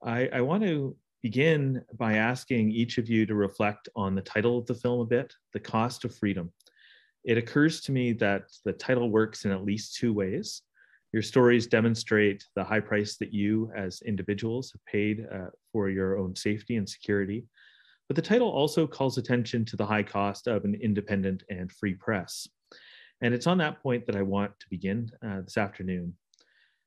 I want to begin by asking each of you to reflect on the title of the film a bit, The Cost of Freedom. It occurs to me that the title works in at least two ways. Your stories demonstrate the high price that you as individuals have paid for your own safety and security. But the title also calls attention to the high cost of an independent and free press. And it's on that point that I want to begin this afternoon.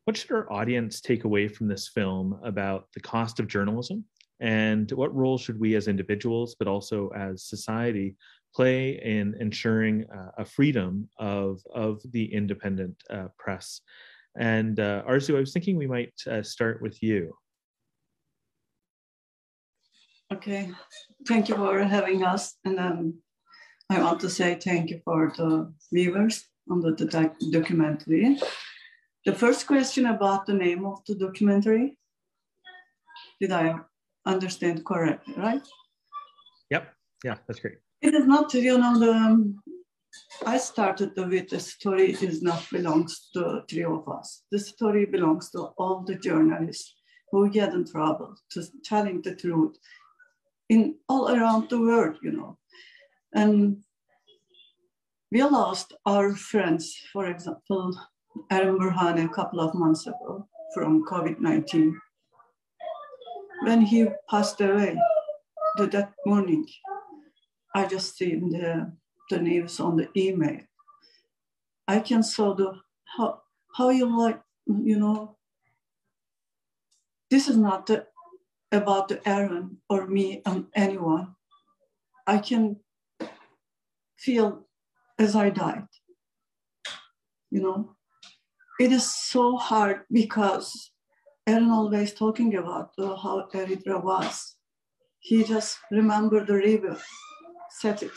What should our audience take away from this film about the cost of journalism? And what role should we as individuals, but also as society, play in ensuring a freedom of the independent press? And Arzu, I was thinking we might start with you. Okay, thank you for having us. And I want to say thank you for the viewers on the documentary. The first question about the name of the documentary, did I understand correctly, right? Yep, yeah, that's great. It is not, I started with the story is not belongs to the three of us. The story belongs to all the journalists who get in trouble to telling the truth in all around the world, And we lost our friends, for example, Aaron Burhan a couple of months ago from COVID-19. When he passed away that morning, I just seen the news on the email. I can saw how you like, this is not about the Aaron or me and anyone. I can feel as I died, It is so hard because Aaron always talking about how Eritrea was. He just remembered the river, said it.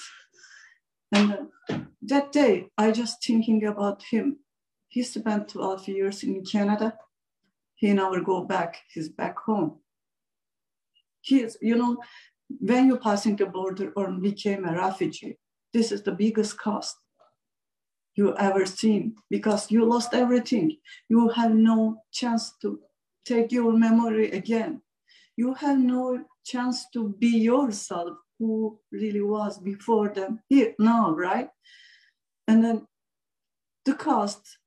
And that day, I just thinking about him. He spent 12 years in Canada. He never go back. He's back home. He is, when you passing the border or became a refugee, this is the biggest cost you ever seen because you lost everything. You have no chance to take your memory again. You have no chance to be yourself who really was before them here now, right? And then the cost,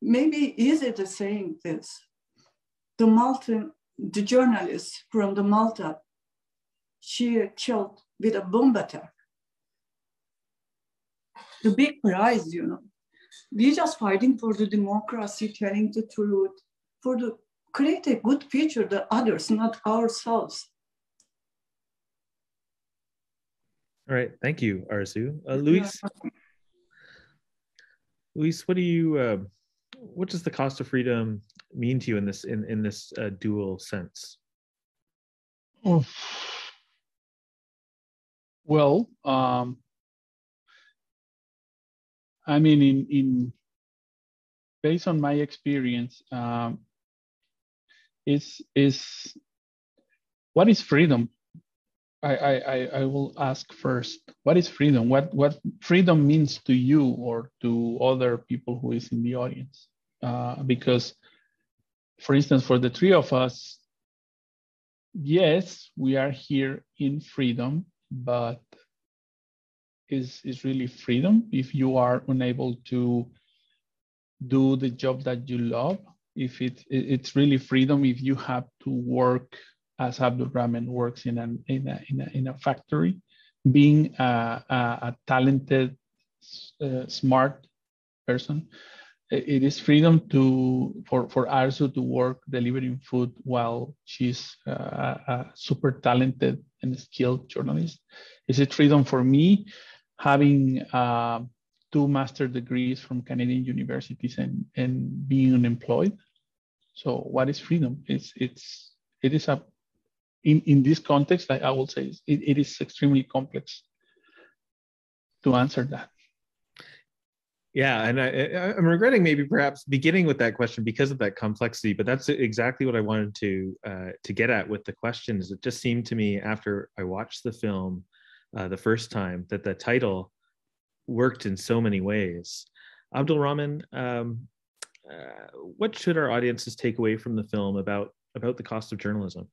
maybe easy to saying this. The journalist from the Malta, she killed with a bomb attack. The big prize, We just fighting for the democracy, telling the truth, create a good future, the others, not ourselves. All right, thank you, Arzu. Luis, what does the cost of freedom mean to you in this dual sense? Oh. Well, I mean, based on my experience, is what is freedom? I will ask first, what is freedom? What freedom means to you or to other people who is in the audience? Because, for instance, for the three of us, yes, we are here in freedom, but is really freedom if you are unable to do the job that you love? If it's really freedom if you have to work as Abdulrahman works in a factory, being a talented, smart person. It is freedom for Arzu to work delivering food while she's a super talented and skilled journalist. Is it freedom for me having 2 master's degrees from Canadian universities and being unemployed? So what is freedom? In this context, I will say it is extremely complex to answer that. Yeah, and I'm regretting maybe perhaps beginning with that question because of that complexity, but that's exactly what I wanted to get at with the question. Is it just seemed to me after I watched the film the first time that the title worked in so many ways. Abdulrahman, what should our audiences take away from the film about about the cost of journalism?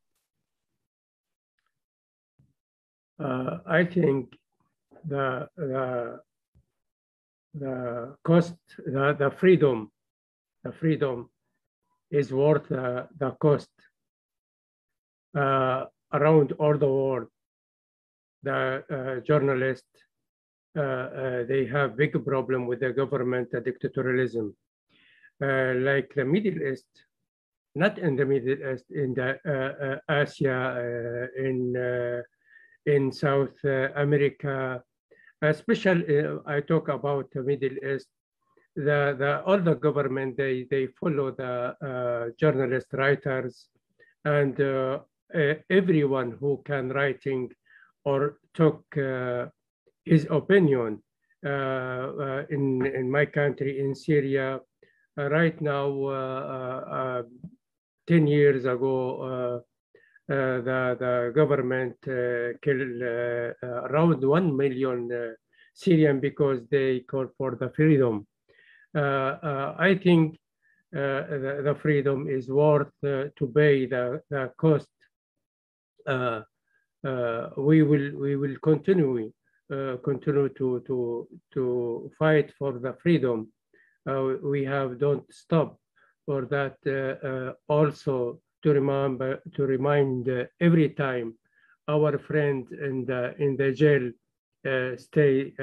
I think the cost, the freedom is worth the cost. Around all the world, the journalists, they have big problem with the government dictatorialism. Like the Middle East, not in the Middle East, in the Asia, in South America, especially I talk about the Middle East. All the government, they follow the journalist writers, and everyone who can writing or talk his opinion. In my country, in Syria, right now, 10 years ago, the government killed around 1 million Syrian because they called for the freedom. I think the freedom is worth to pay the cost. We will continue to fight for the freedom. We don't stop for that. Also to remind every time our friends in the jail stay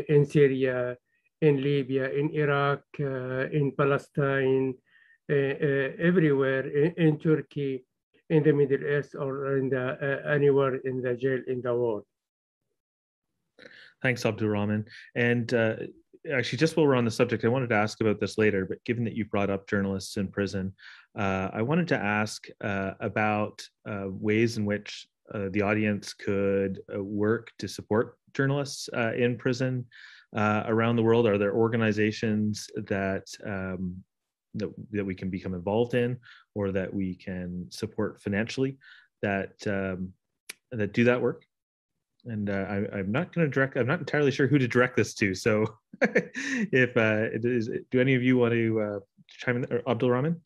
in Syria, in Libya, in Iraq, in Palestine, everywhere, in Turkey, in the Middle East, or in anywhere in the jail in the world. Thanks, Abdulrahman. And actually, just while we're on the subject, I wanted to ask about this later, but given that you brought up journalists in prison, I wanted to ask about ways in which the audience could work to support journalists in prison around the world. Are there organizations that that we can become involved in, or that we can support financially that that do that work? And I'm not entirely sure who to direct this to. So, if it is, do any of you want to chime in? Or Abdulrahman?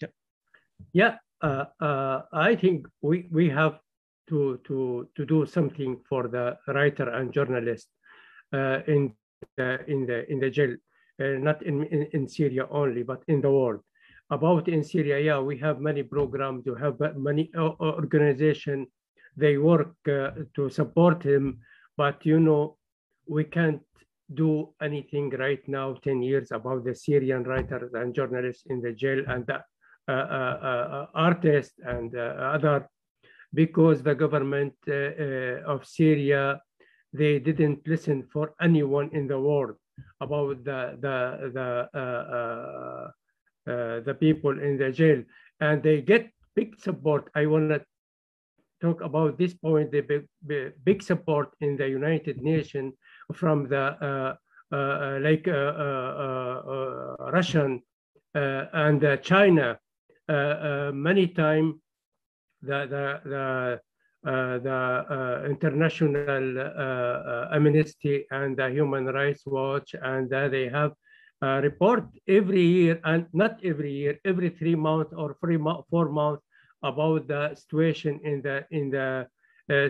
Yeah. I think we have to do something for the writer and journalist in the jail, not in Syria only, but in the world. About in Syria, yeah, we have many programs. We have many organizations. They work to support him, but we can't do anything right now. 10 years about the Syrian writers and journalists in the jail, and the artists and other, because the government of Syria, they didn't listen for anyone in the world about the people in the jail, and they get big support. I want to talk about this point, the big support in the United Nations from the Russian and China. Many times the International Amnesty and the Human Rights Watch, and they have report every year, and not every year, every 3 months or 4 months, about the situation in the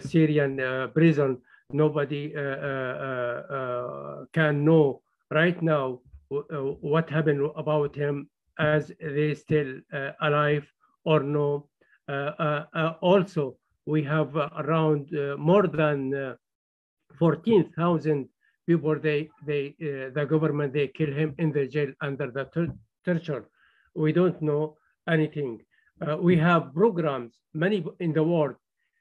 Syrian prison. Nobody can know right now what happened about him, as they still alive or no. Also, we have around more than 14,000 people. The government, they kill him in the jail under the torture. We don't know anything. We have programs, many in the world.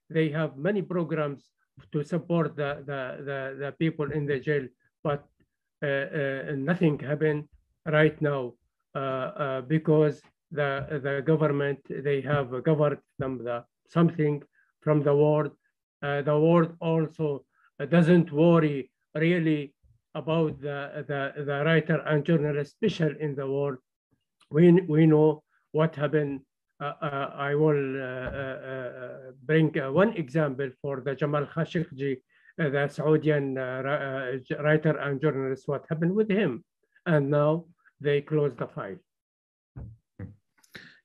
They have many programs to support the people in the jail, but nothing happened right now because the government, they have governed them something from the world. The world also doesn't worry really about the writer and journalist, especially in the world. We know what happened. I will bring one example for the Jamal Khashoggi, the Saudian writer and journalist, what happened with him. And now they closed the file.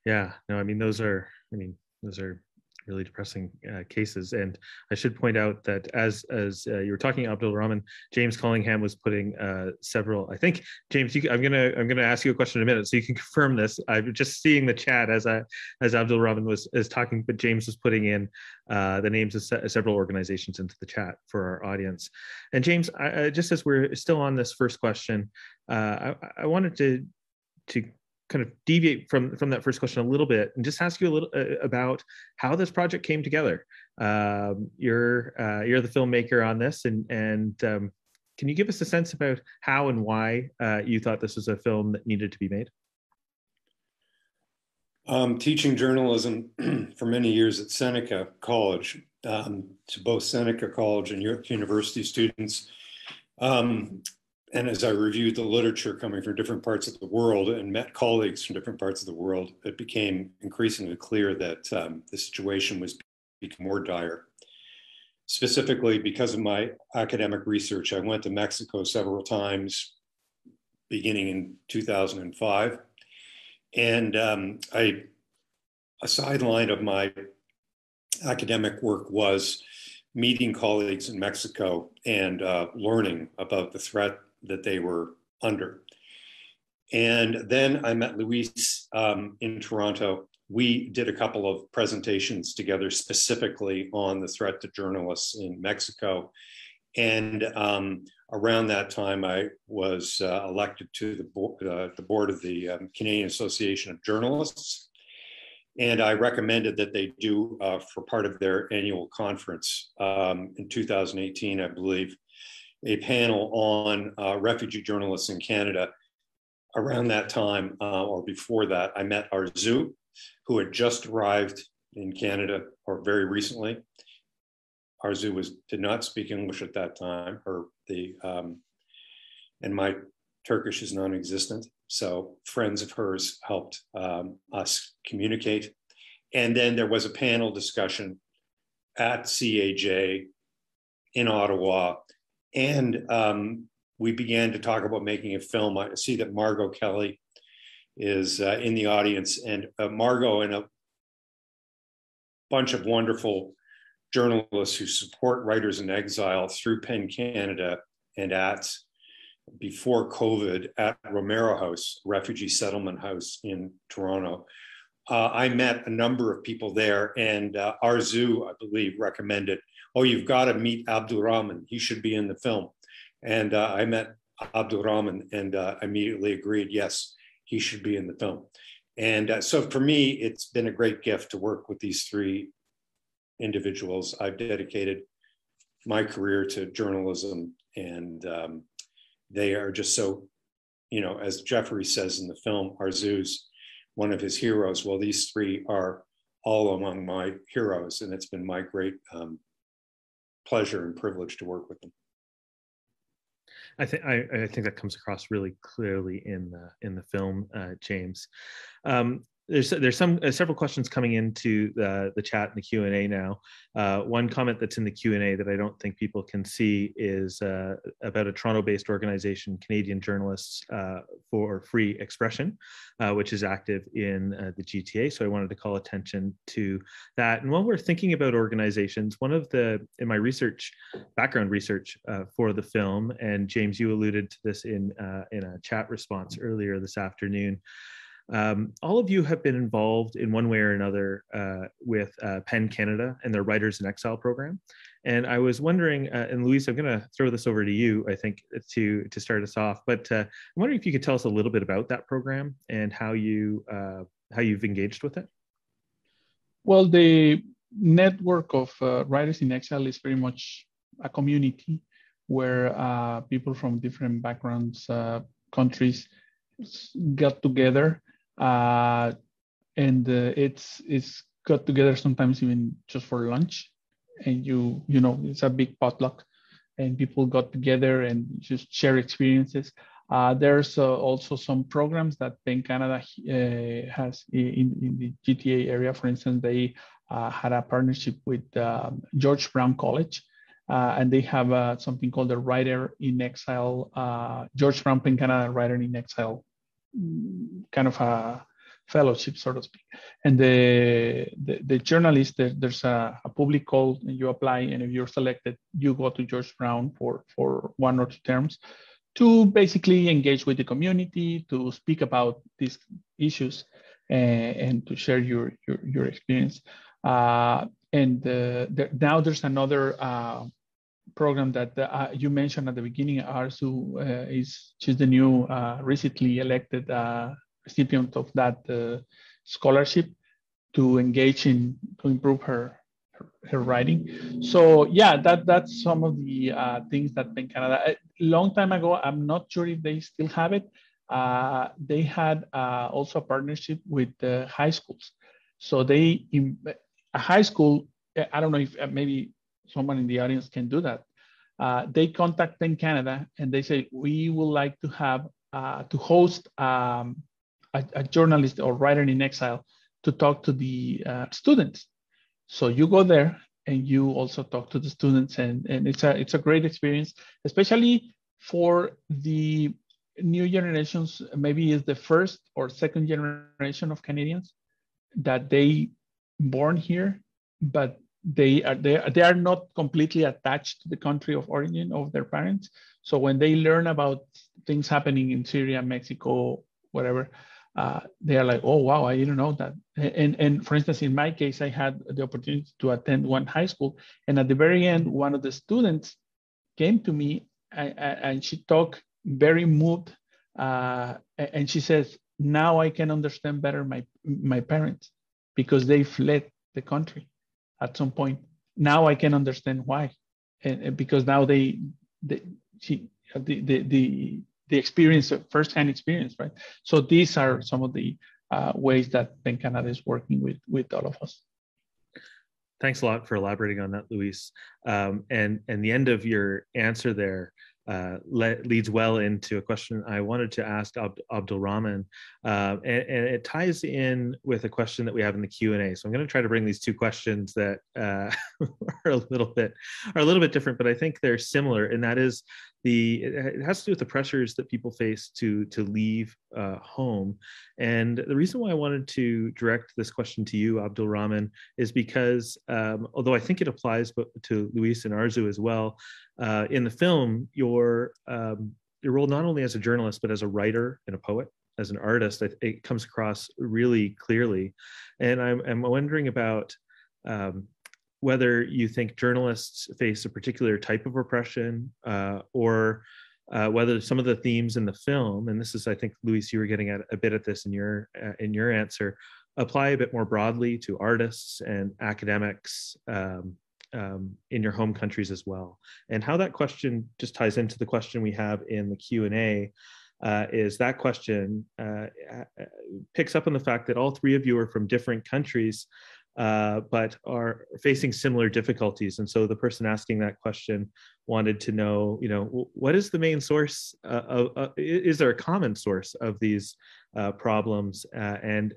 Yeah, no, I mean, those are, I mean, those are really depressing cases. And I should point out that as you were talking, Abdulrahman, James Cullingham was putting several. I think James, I'm gonna ask you a question in a minute, so you can confirm this. I'm just seeing the chat as Abdulrahman was talking, but James was putting in the names of several organizations into the chat for our audience. And James, just as we're still on this first question, I wanted to kind of deviate from that first question a little bit and just ask you a little about how this project came together. You're the filmmaker on this, and can you give us a sense about how and why you thought this was a film that needed to be made? Teaching journalism for many years at Seneca College, to both Seneca College and University students. And as I reviewed the literature coming from different parts of the world and met colleagues from different parts of the world, it became increasingly clear that the situation was becoming more dire. Specifically, because of my academic research, I went to Mexico several times, beginning in 2005. And a sideline of my academic work was meeting colleagues in Mexico and learning about the threat that they were under. And then I met Luis in Toronto. We did a couple of presentations together specifically on the threat to journalists in Mexico. And around that time, I was elected to the board of the Canadian Association of Journalists. And I recommended that they do, for part of their annual conference in 2018, I believe, a panel on refugee journalists in Canada. Around that time, or before that, I met Arzu, who had just arrived in Canada, or very recently. Arzu did not speak English at that time. And my Turkish is non-existent. So friends of hers helped us communicate. And then there was a panel discussion at CAJ in Ottawa. And we began to talk about making a film. I see that Margot Kelly is in the audience, and Margot and a bunch of wonderful journalists who support writers in exile through PEN Canada and before COVID at Romero House, refugee settlement house in Toronto. I met a number of people there, and Arzu, I believe, recommended, oh, you've got to meet Abdulrahman. He should be in the film. And I met Abdulrahman and immediately agreed, yes, he should be in the film. And so for me, it's been a great gift to work with these three individuals. I've dedicated my career to journalism, and they are just so, as Jeffrey says in the film, Arzu's one of his heroes. Well, these three are all among my heroes, and it's been my great pleasure and privilege to work with them. I think that comes across really clearly in the film, James. There's several questions coming into the chat and the Q&A now. One comment that's in the Q&A that I don't think people can see is about a Toronto-based organization, Canadian Journalists for Free Expression, which is active in the GTA. So I wanted to call attention to that. And while we're thinking about organizations, in my background research for the film, and James, you alluded to this in a chat response earlier this afternoon, all of you have been involved in one way or another with PEN Canada and their Writers in Exile program. And I was wondering, and Luis, I'm going to throw this over to you, I think, to start us off. But I'm wondering if you could tell us a little bit about that program and how you've engaged with it. Well, the network of Writers in Exile is very much a community where people from different backgrounds, countries, got together. And it's got together sometimes even just for lunch, and it's a big potluck, and people got together and just share experiences. There's also some programs that PEN Canada has in the GTA area. For instance, they had a partnership with George Brown College, and they have something called the Writer in Exile, George Brown PEN Canada Writer in Exile, kind of a fellowship, so to speak. And the journalist, there's a public call, and you apply, and if you're selected, you go to George Brown for 1 or 2 terms to basically engage with the community, to speak about these issues, and to share your experience. Now there's another program that you mentioned at the beginning. Arzu she's the new recently elected recipient of that scholarship to engage to improve her writing. So yeah, that's some of the things that PEN Canada, a long time ago, I'm not sure if they still have it. They had also a partnership with high schools. So a high school, I don't know if maybe someone in the audience can do that. They contact PEN Canada and they say, we would like to have to host a journalist or writer in exile to talk to the students. So you go there and you also talk to the students, and it's a great experience, especially for the new generations. Maybe it's the first or second generation of Canadians that they born here, but they are not completely attached to the country of origin of their parents. So when they learn about things happening in Syria, Mexico, whatever, they are like, oh wow, I didn't know that. And for instance, in my case, I had the opportunity to attend one high school, and at the very end, one of the students came to me and she talked very moved, and she says, now I can understand better my parents, because they fled the country at some point. Now I can understand why, and because now the experience, first-hand experience, right? So these are some of the ways that PEN Canada is working with all of us. Thanks a lot for elaborating on that, Luis. And the end of your answer there leads well into a question I wanted to ask Abdulrahman, and it ties in with a question that we have in the Q&A. So I'm going to try to bring these two questions that are a little bit different, but I think they're similar, and that is it has to do with the pressures that people face to leave home. And the reason why I wanted to direct this question to you, Abdulrahman, is because although I think it applies to Luis and Arzu as well, in the film, your role not only as a journalist but as a writer and a poet, as an artist, it comes across really clearly. And I'm wondering about whether you think journalists face a particular type of repression, or whether some of the themes in the film, and this is, I think, Luis, you were getting at a bit at this in your answer, apply a bit more broadly to artists and academics in your home countries as well. And how that question just ties into the question we have in the Q&A is that question picks up on the fact that all three of you are from different countries, but are facing similar difficulties. And so the person asking that question wanted to know, what is the main source is there a common source of these problems, and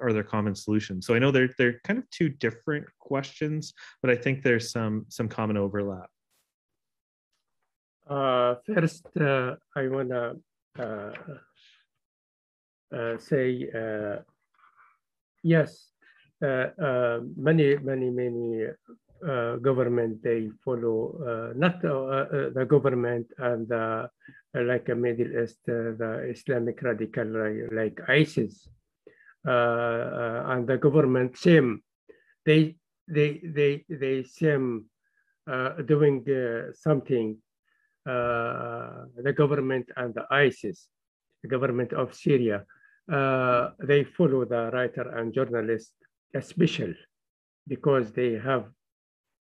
are there common solutions? So I know they're kind of two different questions, but I think there's some common overlap. First, I want to say yes. Many government, they follow not the government and like a Middle East, the Islamic radical like ISIS, and the government same. They same doing something. The government and the ISIS, the government of Syria, they follow the writer and journalist, especially because they have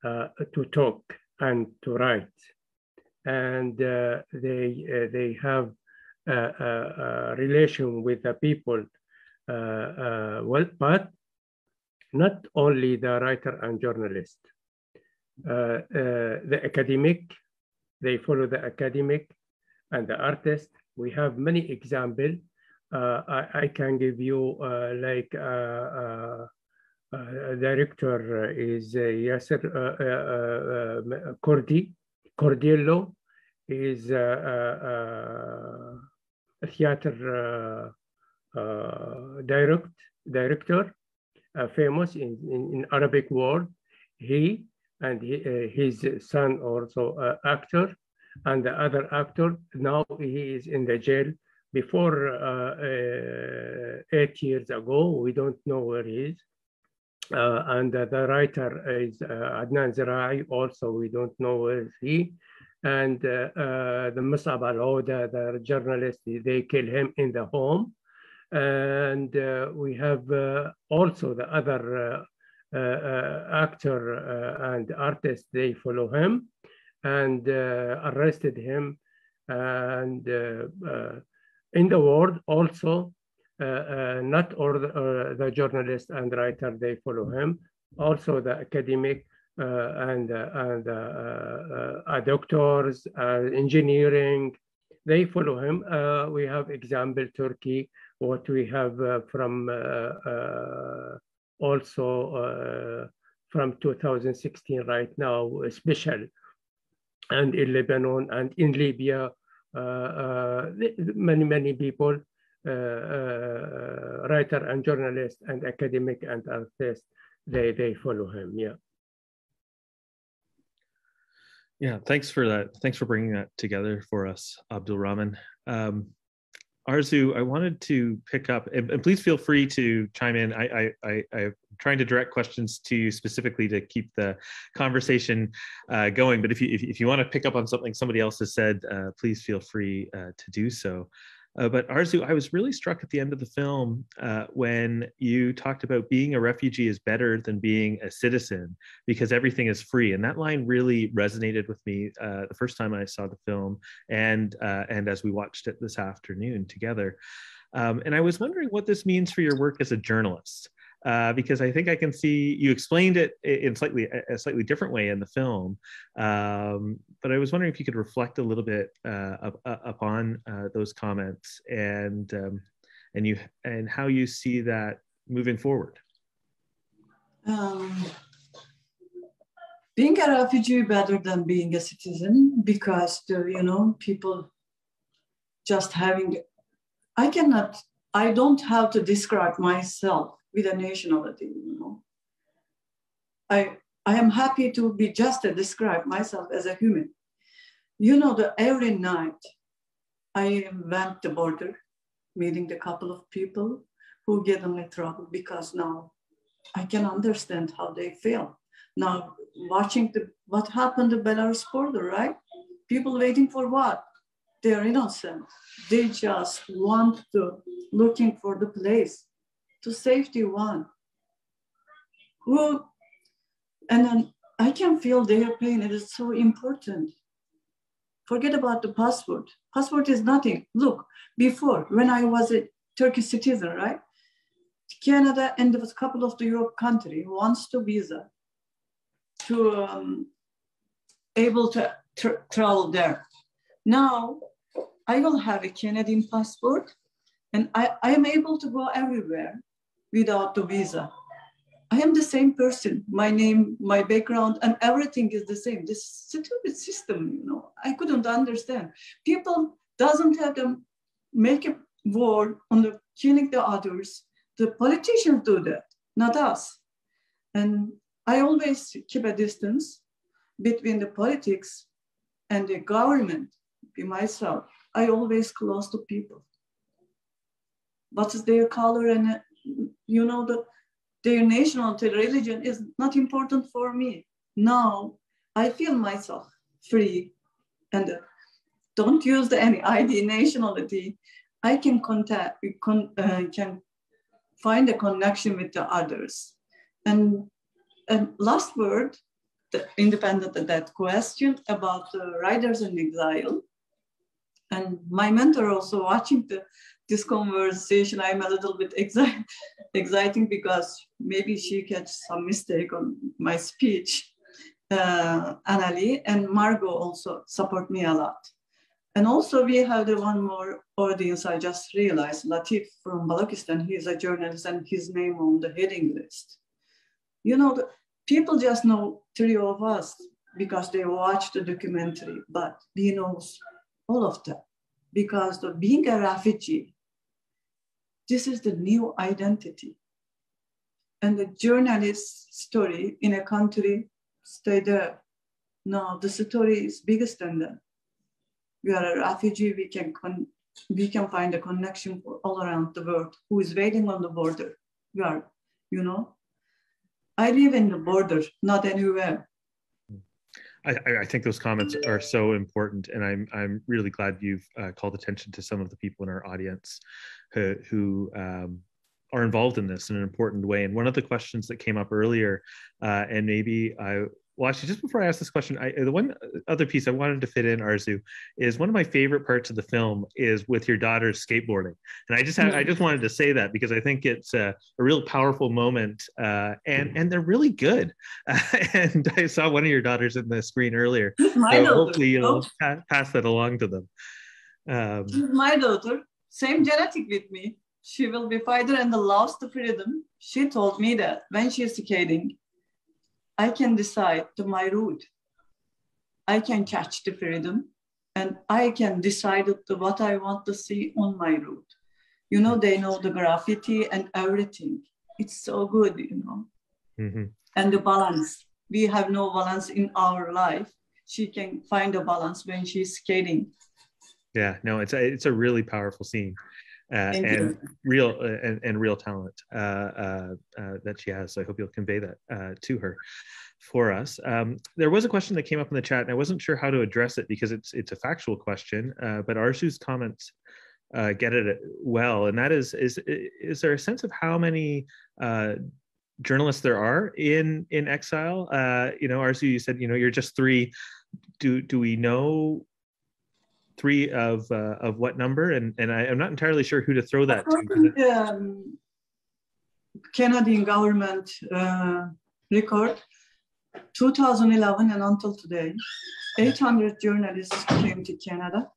to talk and to write, and they have a relation with the people. Well, but not only the writer and journalist, the academic, they follow the academic and the artist. We have many examples. I can give you like director is Yasser Cordiello is a theater director, famous in Arabic world. He and his son also actor, and the other actor, now he is in the jail. Before 8 years ago, we don't know where he is. And the writer is Adnan Zirai, also we don't know where is he. And the Musab al-Oda, the journalist, they kill him in the home. And we have also the other actor and artist, they follow him and arrested him. And in the world also, not all the journalist and writer, they follow him. Also the academic and doctors, engineering, they follow him. We have example Turkey, what we have from also from 2016 right now, special, and in Lebanon and in Libya, many people, writer and journalist and academic and artist, they follow him. Yeah, thanks for that. Thanks for bringing that together for us, Abdulrahman. Arzu, I wanted to pick up, and please feel free to chime in. I'm trying to direct questions to you specifically to keep the conversation going. But if you want to pick up on something somebody else has said, please feel free to do so. But Arzu, I was really struck at the end of the film when you talked about being a refugee is better than being a citizen because everything is free. And that line really resonated with me the first time I saw the film and as we watched it this afternoon together. And I was wondering what this means for your work as a journalist. Because I think I can see you explained it in a slightly different way in the film, but I was wondering if you could reflect a little bit upon those comments and how you see that moving forward. Being a refugee better than being a citizen because people just having. I don't have to describe myself with a nationality, I am happy to be just to describe myself as a human. Every night I went to the border, meeting a couple of people who get in trouble because now I can understand how they feel. Now watching what happened at the Belarus border, right? People waiting for what? They're innocent. They just want to looking for the place to safety one. And then I can feel their pain. It is so important. Forget about the passport. Passport is nothing. Look, before, when I was a Turkish citizen, right? Canada and there was a couple of the Europe country wants to visa to able to travel there. Now, I will have a Canadian passport and I am able to go everywhere without the visa. I am the same person. My name, my background, and everything is the same. This stupid system, I couldn't understand. People doesn't have to make a war on the killing the others. The politicians do that, not us. And I always keep a distance between the politics and the government. Be myself. I always close to people. What is their color and their nationality, religion is not important for me. Now I feel myself free and don't use any ID nationality. I can can find a connection with the others. And last word, independent of that question about writers in exile. And my mentor also watching this conversation, I'm a little bit exciting because maybe she catch some mistake on my speech. Anali and Margot also support me a lot. And also we have the one more audience, I just realized, Latif from Balochistan, he's a journalist and his name on the heading list. The people just know three of us because they watched the documentary, but he knows all of that because being a refugee this is the new identity. And the journalist's story in a country stay there. No, the story is bigger than that. We are a refugee, we can find a connection for all around the world who is waiting on the border. We are, you know, I live in the border, not anywhere. I think those comments are so important, and I'm really glad you've called attention to some of the people in our audience who are involved in this in an important way. And one of the questions that came up earlier, and maybe well, actually, just before I ask this question, the one other piece I wanted to fit in, Arzu, is one of my favorite parts of the film is with your daughter's skateboarding. And I just wanted to say that because I think it's a real powerful moment, and they're really good. And I saw one of your daughters in the screen earlier. My daughter. Hopefully you'll pass that along to them. My daughter, same genetic with me. She will be fighter and loves the freedom. She told me that when she's skating, I can decide my route. I can catch the freedom and I can decide what I want to see on my route. You know, they know the graffiti and everything. It's so good, you know. Mm-hmm. And the balance. We have no balance in our life. She can find a balance when she's skating. Yeah, no, it's a really powerful scene. And real talent that she has. So I hope you'll convey that to her for us. There was a question that came up in the chat, and I wasn't sure how to address it because it's a factual question. But Arzu's comments get it well, and that is there a sense of how many journalists there are in exile? You know, Arzu, you said you're just 3. Do we know 3 of what number? And I'm not entirely sure who to throw that to. Canadian government record, 2011 and until today, 800 journalists came to Canada,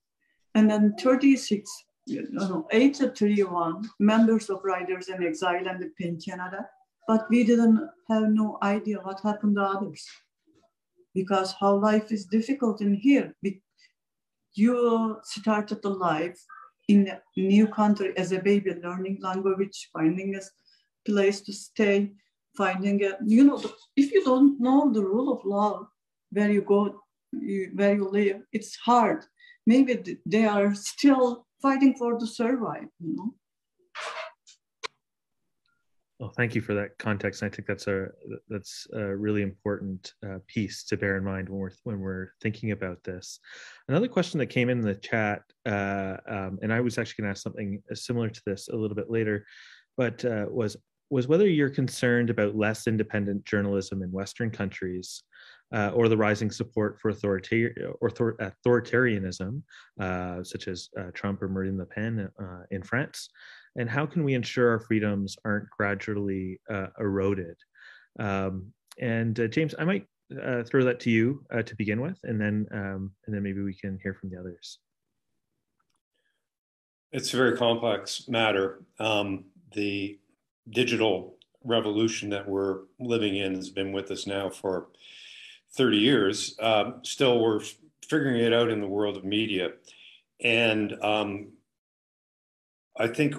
and then 831 members of Riders in Exile and in Canada, but we didn't have no idea what happened to others because how life is difficult in here. You started the life in a new country as a baby, learning language, finding a place to stay, finding if you don't know the rule of law, where you go, where you live, it's hard. Maybe they are still fighting for the survive, you know. Well, thank you for that context. I think that's a really important piece to bear in mind when we're thinking about this. Another question that came in the chat, and I was actually going to ask something similar to this a little bit later, but was whether you're concerned about less independent journalism in Western countries, or the rising support for authoritarianism, such as Trump or Marine Le Pen in France. And how can we ensure our freedoms aren't gradually eroded? James, I might throw that to you to begin with, and then maybe we can hear from the others. It's a very complex matter. The digital revolution that we're living in has been with us now for 30 years. Still, we're figuring it out in the world of media. And I think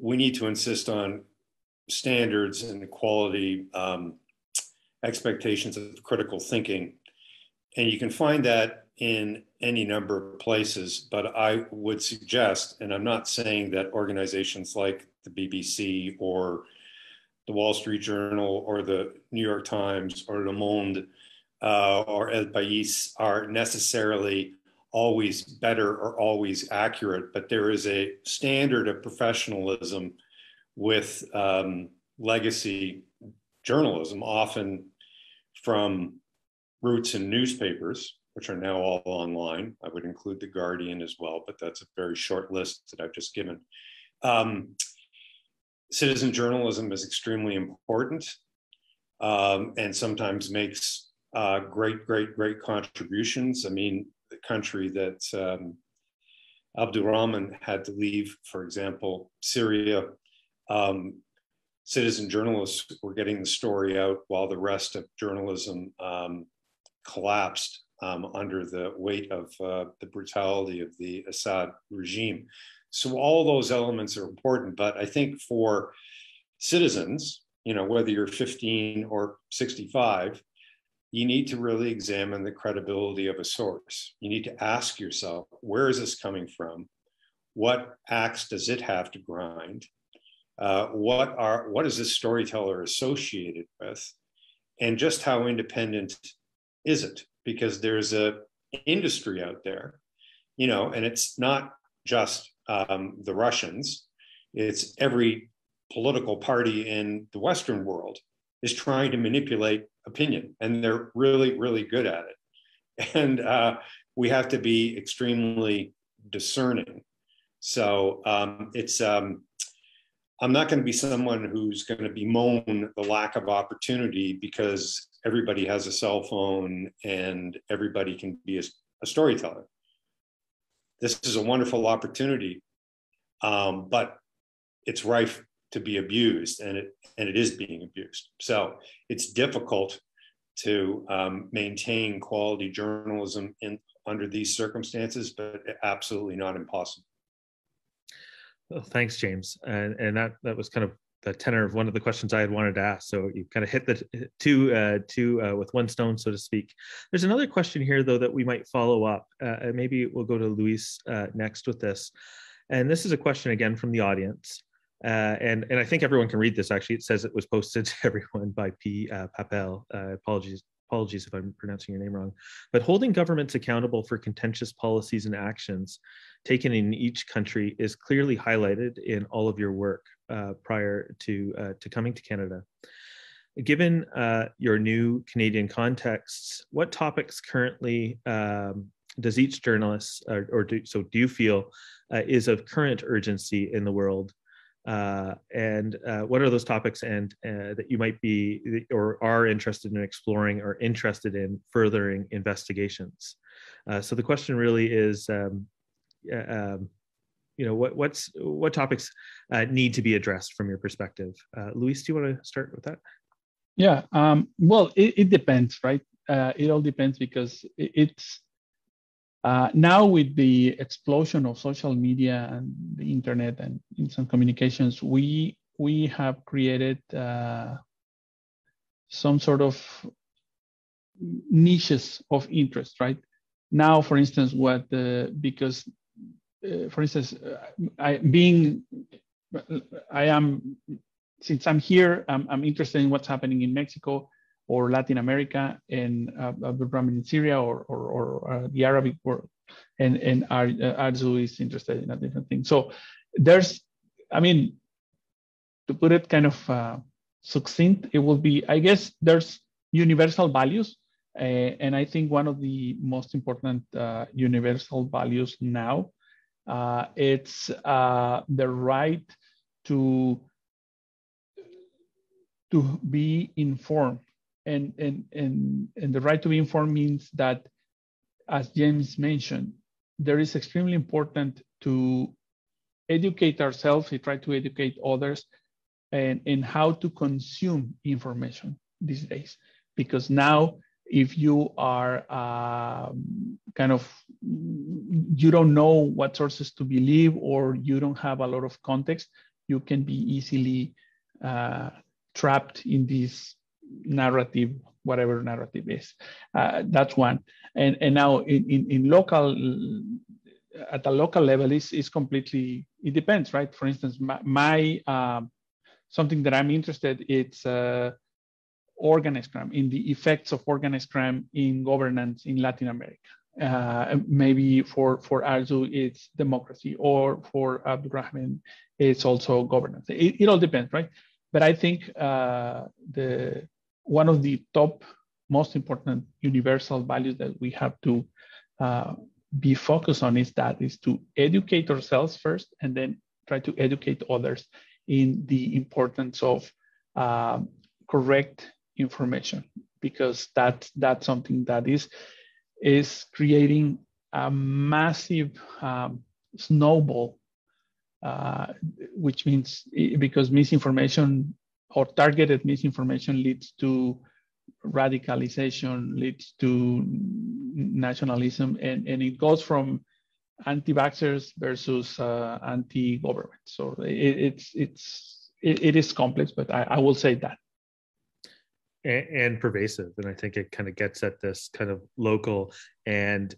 we need to insist on standards and quality expectations of critical thinking. And you can find that in any number of places, but I would suggest, and I'm not saying that organizations like the BBC or the Wall Street Journal or the New York Times or Le Monde or El País are necessarily always better or always accurate, but there is a standard of professionalism with legacy journalism, often from roots in newspapers, which are now all online. I would include The Guardian as well, but that's a very short list that I've just given. Citizen journalism is extremely important and sometimes makes great contributions. I mean, the country that Abdulrahman had to leave, for example, Syria, citizen journalists were getting the story out while the rest of journalism collapsed under the weight of the brutality of the Assad regime. So all those elements are important, but I think for citizens, whether you're 15 or 65, you need to really examine the credibility of a source. You need to ask yourself, where is this coming from? What axe does it have to grind? What is this storyteller associated with? And just how independent is it? Because there's a industry out there, and it's not just the Russians, it's every political party in the Western world is trying to manipulate opinion, and they're really, really good at it. And we have to be extremely discerning. So I'm not going to be someone who's going to bemoan the lack of opportunity because everybody has a cell phone and everybody can be a storyteller. This is a wonderful opportunity, but it's rife to be abused, and it is being abused. So it's difficult to maintain quality journalism under these circumstances, but absolutely not impossible. Well, thanks, James. And that was kind of the tenor of one of the questions I had wanted to ask. So you kind of hit the two with one stone, so to speak. There's another question here, though, that we might follow up. Maybe we'll go to Luis next with this. And this is a question again from the audience. And I think everyone can read this, actually. It says it was posted to everyone by P. Papel. Apologies if I'm pronouncing your name wrong. But holding governments accountable for contentious policies and actions taken in each country is clearly highlighted in all of your work prior to coming to Canada. Given your new Canadian contexts, what topics currently does each journalist, do you feel is of current urgency in the world? And what are those topics that you might be or are interested in exploring or interested in furthering investigations? So the question really is, what topics need to be addressed from your perspective? Luis, do you want to start with that? Yeah, well, it depends, right? It all depends because it's now with the explosion of social media and the internet and instant communications, we have created some sort of niches of interest, right? Now, for instance, since I'm here, I'm interested in what's happening in Mexico or Latin America, and Abdulrahman in Syria or the Arabic world, and Arzu is interested in a different thing. So there's, to put it kind of succinct, it will be, I guess, there's universal values, and I think one of the most important universal values now, it's the right to be informed. And the right to be informed means that, as James mentioned, there is extremely important to educate ourselves, we try to educate others in how to consume information these days. Because now, if you are you don't know what sources to believe, or you don't have a lot of context, you can be easily trapped in this narrative, whatever narrative is. That's one. And now in local, at the local level, is completely, it depends, right? For instance, my something that I'm interested, it's organized crime, in the effects of organized crime in governance in Latin America. Maybe for Arzu, it's democracy, or for Abdulrahman, it's also governance. It all depends, right? But I think one of the top most important universal values that we have to be focused on is to educate ourselves first, and then try to educate others in the importance of correct information, because that's something that is creating a massive snowball, which means, because misinformation or targeted misinformation leads to radicalization, leads to nationalism, and it goes from anti-vaxxers versus anti-government. So it is complex, but I will say that. And pervasive, and I think it kind of gets at this kind of local and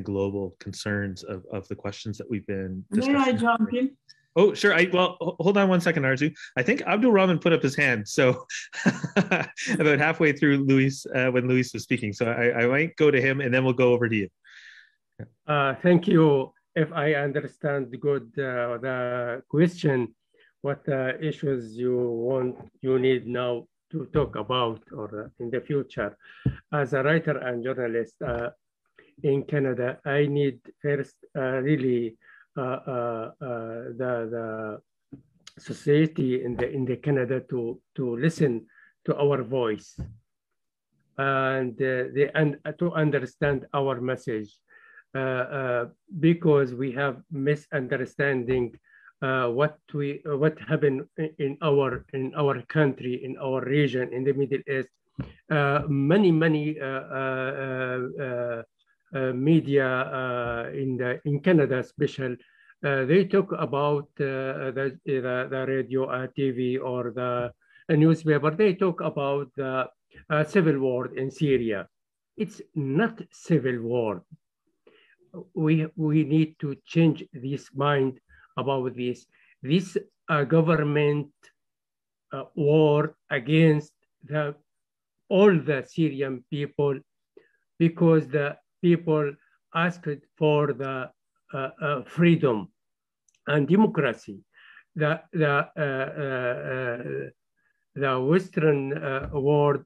global concerns of the questions that we've been discussing. May I jump in? Oh, sure. Well, hold on one second, Arzu. I think Abdulrahman put up his hand, so about halfway through Luis when Luis was speaking. So I might go to him, and then we'll go over to you. Thank you. If I understand good the question, what issues you need now to talk about or in the future. As a writer and journalist in Canada, I need first really the society in the Canada to listen to our voice and to understand our message because we have misunderstanding what happened in our country, in our region, in the Middle East. Many media in Canada, especially, they talk about the radio, TV, or the newspaper. They talk about the civil war in Syria. It's not civil war. We need to change this mind about this. This government war against all the Syrian people because the people asked for the freedom and democracy. The Western world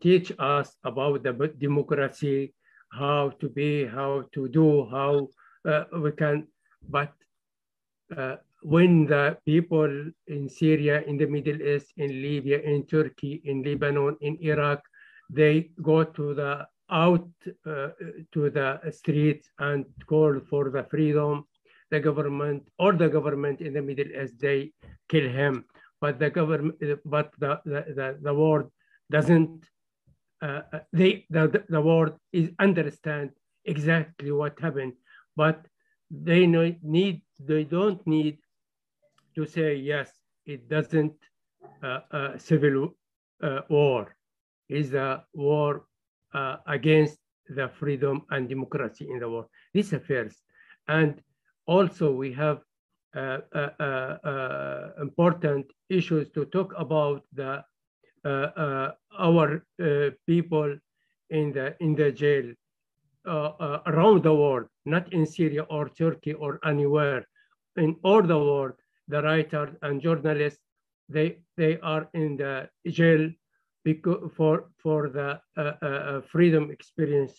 teach us about the democracy, how to be, how to do, how we can, but when the people in Syria, in the Middle East, in Libya, in Turkey, in Lebanon, in Iraq, they go to the to the streets and call for the freedom. The government in the Middle East, they kill him. But the government, but the world doesn't. The world is understand exactly what happened, but they don't need to say yes. It doesn't civil war. It's a war against the freedom and democracy in the world. This is the first, and also we have important issues to talk about the our people in the jail around the world, not in Syria or Turkey or anywhere, in all the world. The writers and journalists, they are in the jail because for the freedom experience,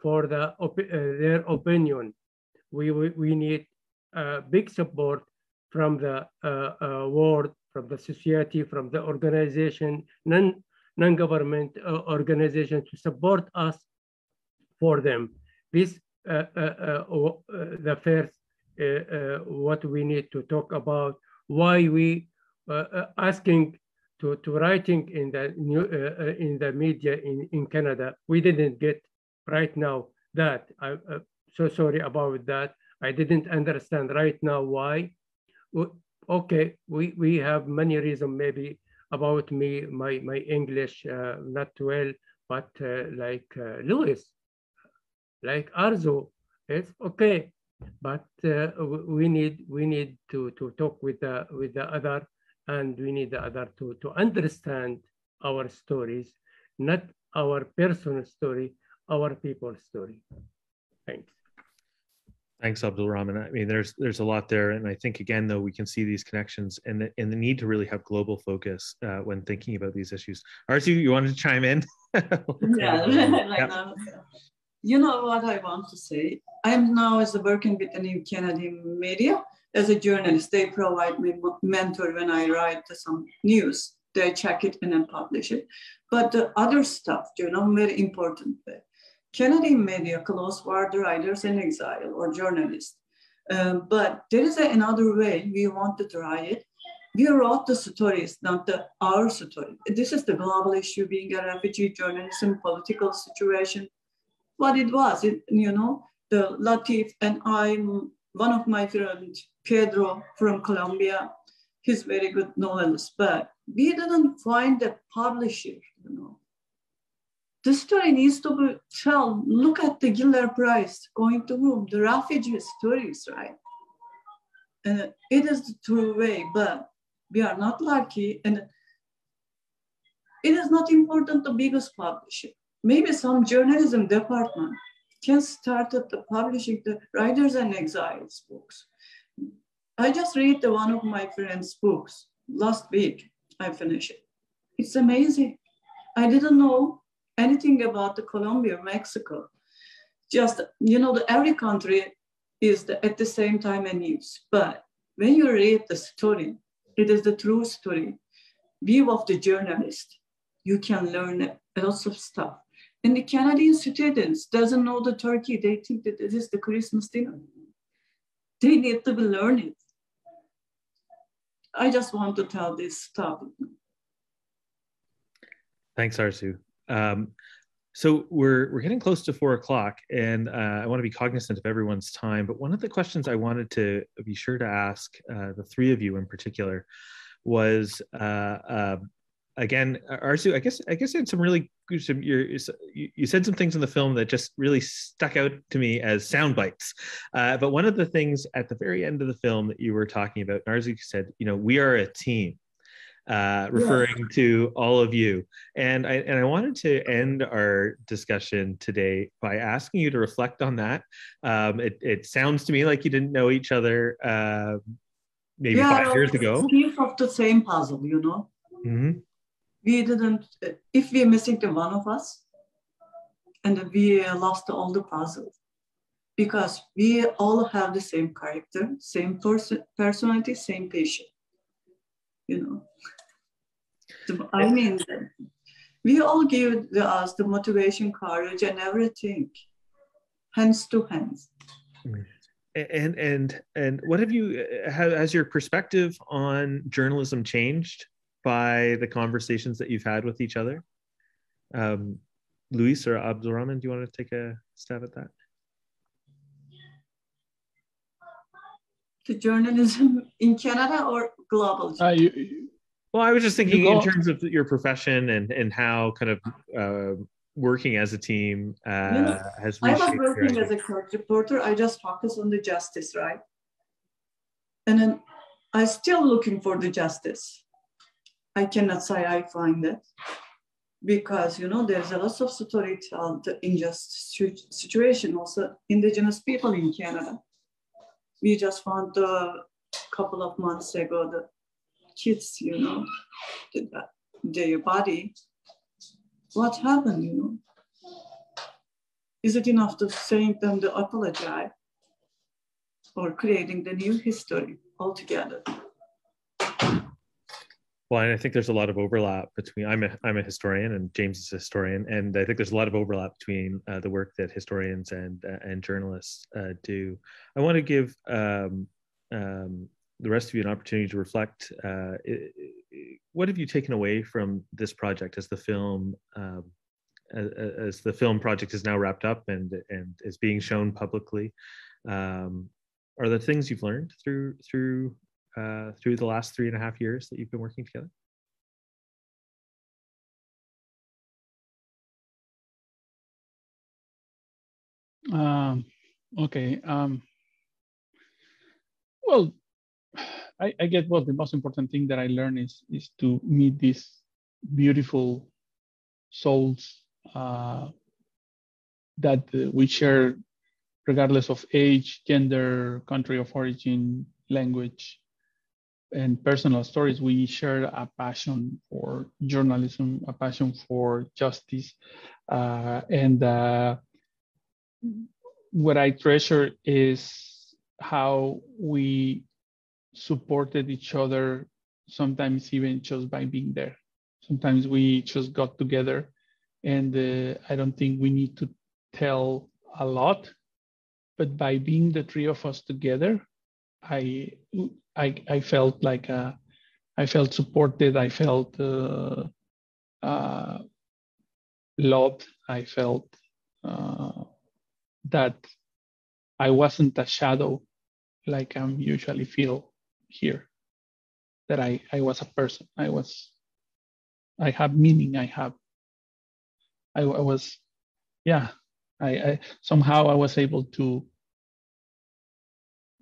for their opinion. We need big support from the world, from the society, from the organization, non-government organization to support us for them. This the first what we need to talk about. Why we asking to writing in the media in Canada. We didn't get right now that. I'm so sorry about that. I didn't understand right now why. Okay, we have many reasons maybe about me, my English not well, but like Luis, like Arzu, it's okay. But we need to talk with the other, and we need the other to understand our stories, not our personal story, our people's story. Thanks. Thanks, Abdulrahman. I mean, there's a lot there, and I think again, though, we can see these connections and the need to really have global focus when thinking about these issues. Arzu, you wanted to chime in? Yeah. You know what I want to say? I'm now working with the New Canadian media as a journalist. They provide me mentor when I write some news. They check it and then publish it. But the other stuff, very important. Canadian media close war the writers in exile or journalists. But there is another way we want to try it. We wrote the stories, not our story. This is the global issue, being a refugee journalism, political situation. What it was, the Latif and I'm one of my friends, Pedro from Colombia. He's very good novelist, but we didn't find a publisher, you know. The story needs to be told. Look at the Giller Prize, Going to Whom, the refugee stories, right? And it is the true way, but we are not lucky. And it is not important the biggest publisher. Maybe some journalism department can start at the publishing the Writers and Exiles books. I just read one of my friend's books last week. I finished it. It's amazing. I didn't know anything about the Colombia, Mexico. Just, you know, every country is at the same time a news. But when you read the story, it is the true story. View of the journalist. You can learn lots of stuff. And the Canadian students doesn't know the turkey. They think that this is the Christmas dinner. They need to be learning. I just want to tell this stuff. Thanks, Arzu. So we're getting close to 4 o'clock, and I want to be cognizant of everyone's time. But one of the questions I wanted to be sure to ask the three of you in particular was, again, Arzu, I guess you had some really good, you said some things in the film that just really stuck out to me as sound bites. But one of the things at the very end of the film that you were talking about, Arzu said, you know, we are a team. Referring to all of you. And I wanted to end our discussion today by asking you to reflect on that. It sounds to me like you didn't know each other maybe 5 years ago. Piece of the same puzzle, you know. Mm-hmm. We didn't, if we're missing the one of us, and we lost all the puzzle, because we all have the same character, same personality, same passion, you know. I mean, we all give us the motivation, courage, and everything, hands to hands. And what have you? Has your perspective on journalism changed by the conversations that you've had with each other? Luis or Abdulrahman, do you want to take a stab at that? The journalism in Canada or global? Well, I was just thinking in terms of your profession and how kind of working as a team has reshaped. I was working as a court reporter. I just focus on the justice, right? And then I'm still looking for the justice. I cannot say I find it because, you know, there's a lot of story about the unjust situation, also Indigenous people in Canada. We just found a couple of months ago the kids, you know, their body. What happened, you know? Is it enough to saying them to apologize or creating the new history altogether? Well, and I think there's a lot of overlap between, I'm a historian and James is a historian, and I think there's a lot of overlap between the work that historians and journalists do. I want to give the rest of you an opportunity to reflect. What have you taken away from this project as the film project is now wrapped up and is being shown publicly? Are there things you've learned through the last 3.5 years that you've been working together? Okay. Well, I guess the most important thing that I learned is to meet these beautiful souls that we share regardless of age, gender, country of origin, language, and personal stories. We share a passion for journalism, a passion for justice, and what I treasure is how we supported each other, sometimes even just by being there. Sometimes we just got together, and I don't think we need to tell a lot, but by being the three of us together, I felt like I felt supported. I felt loved. I felt that I wasn't a shadow like I usually feel here, that I was a person. I have meaning. I was, yeah, I somehow I was able to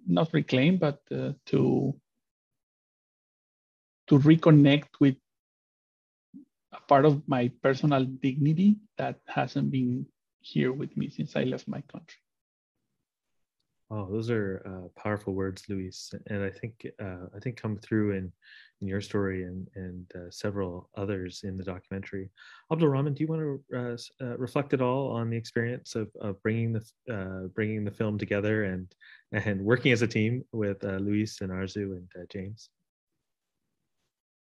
not reclaim, but to reconnect with a part of my personal dignity that hasn't been here with me since I left my country. Oh, those are powerful words, Luis, and I think come through in your story and several others in the documentary. Abdulrahman, do you want to reflect at all on the experience of bringing the film together and working as a team with Luis and Arzu and James?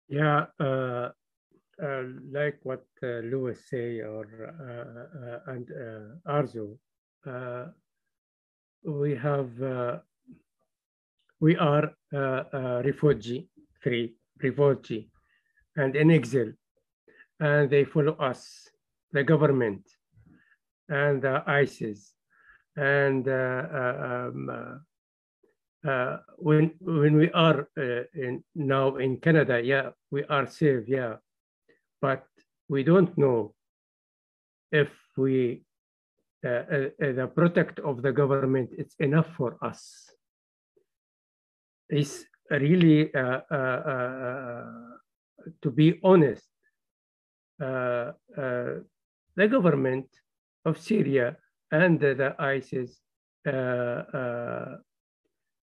Yeah, like what Luis say and Arzu. We are refugee and in exile, and they follow us, the government and the ISIS. And when we are now in Canada, yeah, we are safe, yeah, but we don't know if the protect of the government, it's enough for us. It's really, to be honest, the government of Syria and the ISIS,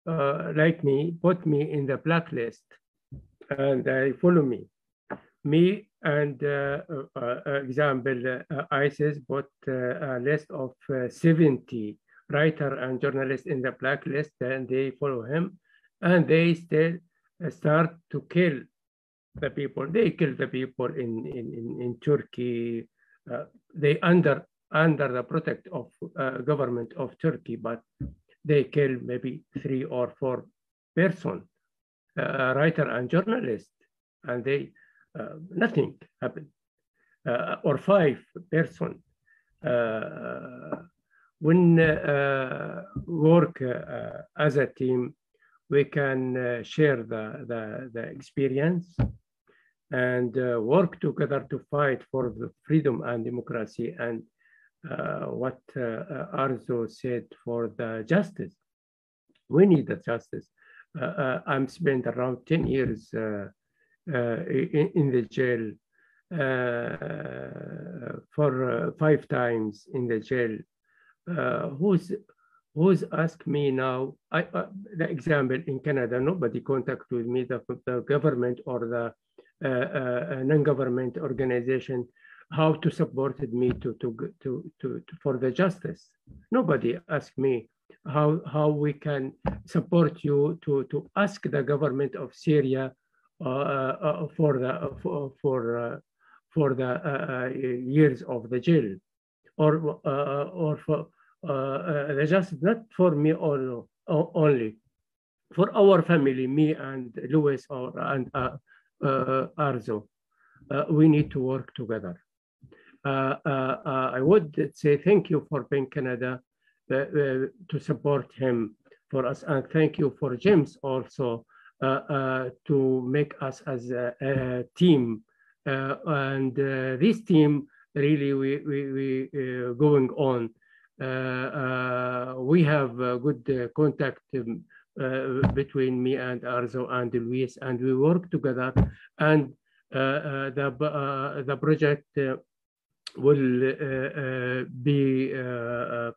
like me, put me in the blacklist, and they follow me. Me and example, ISIS put a list of 70 writer and journalists in the blacklist, and they follow him, and they still start to kill the people. They kill the people in Turkey. They under the protect of government of Turkey, but they kill maybe 3 or 4 persons, writer and journalist, and they nothing happened, or 5 persons. When work as a team, we can share the experience and work together to fight for the freedom and democracy, and what Arzu said, for the justice. We need the justice. I'm spent around 10 years in the jail, for 5 times in the jail. Who's asked me now? The example in Canada, nobody contact with me, the government or the non-government organization, how to support me for the justice. Nobody asked me how we can support you to ask the government of Syria for the years of the jail, or for the justice, not for me only, for our family, me and Luis and Arzu. We need to work together. I would say thank you for Bank Canada to support him for us, and thank you for James also to make us as a team, and this team really we going on. We have good contact between me and Arzu and Luis, and we work together, and the project will be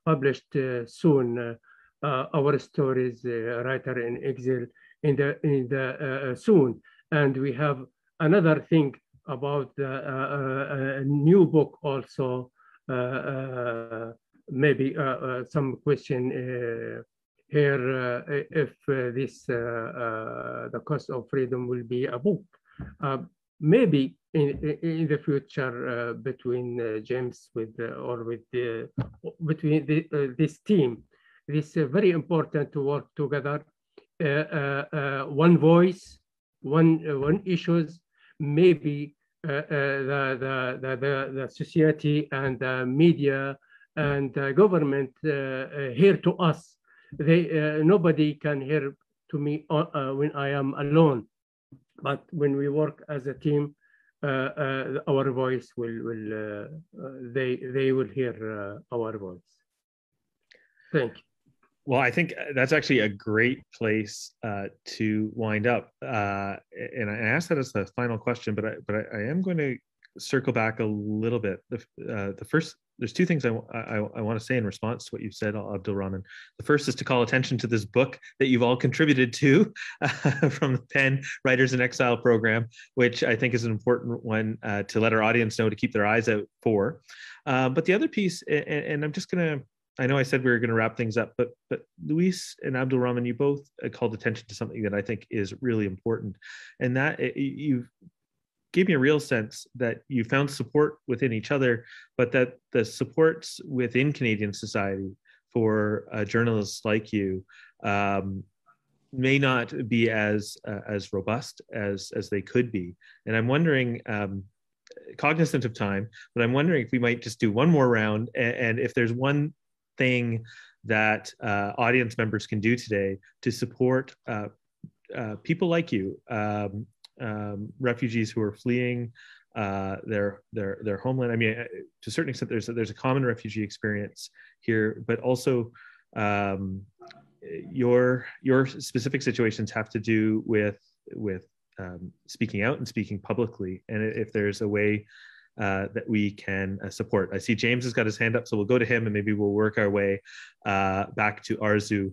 published soon. Our stories, writer in exile, in the soon, and we have another thing about a new book also. Maybe some question here, if this the cost of freedom will be a book. Maybe in the future, between James between this team, it's very important to work together. One voice, one issues. Maybe the society and the media and government hear to us. Nobody can hear to me when I am alone. But when we work as a team, our voice they will hear our voice. Thank you. Well, I think that's actually a great place to wind up. And I asked that as the final question, but I am going to circle back a little bit. The first, there's two things I want to say in response to what you've said, Abdulrahman. The first is to call attention to this book that you've all contributed to from the PEN Writers in Exile program, which I think is an important one to let our audience know to keep their eyes out for. But the other piece, and I'm just going to, I know I said we were going to wrap things up, but Luis and Abdulrahman, you both called attention to something that I think is really important, and that you gave me a real sense that you found support within each other, but that the supports within Canadian society for journalists like you may not be as robust as they could be. And I'm wondering, cognizant of time, but I'm wondering if we might just do one more round, and if there's one thing that audience members can do today to support people like you, refugees who are fleeing their homeland. I mean, to a certain extent, there's a common refugee experience here, but also your specific situations have to do with speaking out and speaking publicly. And if there's a way that we can support. I see James has got his hand up, so we'll go to him and maybe we'll work our way back to Arzu,